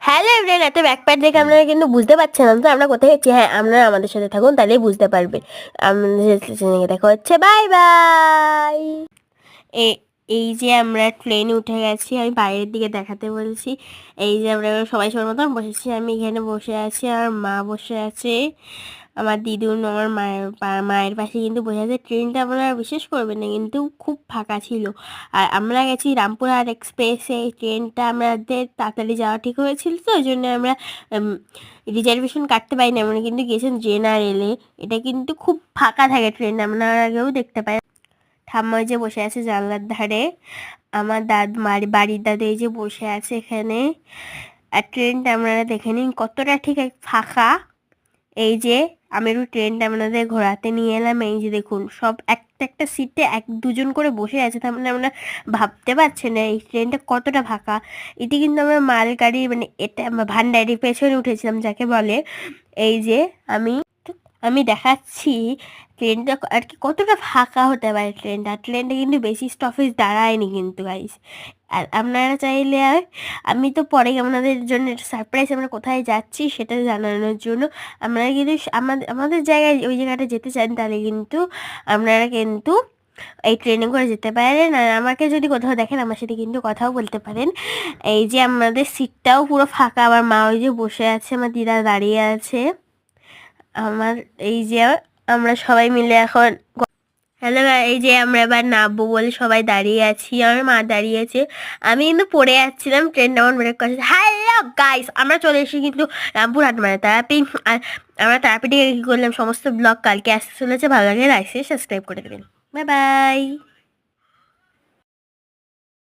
Hello everyone, একটা backpack দেখে আপনারা কিন্তু বুঝতে পারছেন না তো আমরা কোথায় যাচ্ছি। হ্যাঁ, আপনারা আমাদের সাথে থাকুন, তাহলেই বুঝতে পারবেন। আমাদের সাথে দেখা হচ্ছে, বাই বাই। এই যে আমরা ট্রেনে উঠে গেছি, আমি বাইরের দিকে দেখাতে বলছি। এই যে আমরা সবাই সবার মতন বসেছি, আমি এখানে বসে আছি আর মা বসে আছে, আমার দিদুন আমার মায়ের পাশে কিন্তু বসে আছে। ট্রেনটা আপনারা বিশেষ করবেন না, কিন্তু খুব ফাঁকা ছিল। আর আমরা গেছি রামপুরহাট এক্সপ্রেসে। এই ট্রেনটা আমাদের তাড়াতাড়ি যাওয়া ঠিক হয়েছিল, তো ওই জন্য আমরা রিজার্ভেশন কাটতে পারিনি। আমরা কিন্তু গেছিলাম জেনারেলে। এটা কিন্তু খুব ফাঁকা থাকে ট্রেন, আপনারা আগেও দেখতে পাই। ঠাম্মা ওই যে বসে আছে জানলার ধারে, আমার বাড়ির দাদু এই যে বসে আছে এখানে। আর ট্রেনটা আপনারা দেখে নিন কতটা ঠিক ফাঁকা। এই যে আমি একটু ট্রেনটা আপনাদের ঘোরাতে নিয়ে এলাম। এই যে দেখুন, সব একটা একটা সিটে এক দুজন করে বসে আছে, তার মানে আমরা ভাবতে পারছি না এই ট্রেনটা কতটা ফাঁকা। এটি কিন্তু আমরা মালগাড়ি, মানে এটা ভান্ডারির পেছনে উঠেছিলাম যাকে বলে। এই যে আমি আমি দেখাচ্ছি ট্রেনটা আর কি কতটা ফাঁকা হতে পারে। ট্রেনটা কিন্তু বেশি স্টপেজ দাঁড়ায়নি কিন্তু গাইস। আর আপনারা চাইলে আমি তো পরে আপনাদের জন্য সারপ্রাইজ, আমরা কোথায় যাচ্ছি সেটা জানানোর জন্য। আপনারা কিন্তু আমাদের জায়গায় ওই জায়গাটা যেতে চান, তাহলে কিন্তু আপনারা কিন্তু এই ট্রেনে করে যেতে পারেন। আর আমাকে যদি কোথাও দেখেন, আমার সাথে কিন্তু কথাও বলতে পারেন। এই যে আমাদের সিটটাও পুরো ফাঁকা, আমার মা ওই যে বসে আছে, আমার দিদা দাঁড়িয়ে আছে। আমার এই যে আমরা সবাই মিলে এখন হ্যালো, এই যে আমরা এবার নামবো বলে সবাই দাঁড়িয়ে আছি, আমার মা দাঁড়িয়ে আছে। আমি কিন্তু পড়ে যাচ্ছিলাম, ট্রেনটা আমার ব্রেক করছে। হ্যালো গাইস, আমরা চলে এসেছি কিন্তু রামপুরহাট, মানে তারাপীঠ। আর আমরা তারাপীঠে কী করলাম, সমস্ত ব্লগ কালকে আসতে চলেছে। ভালো লাগে লাইক সাবস্ক্রাইব করে দেবেন। Bye bye.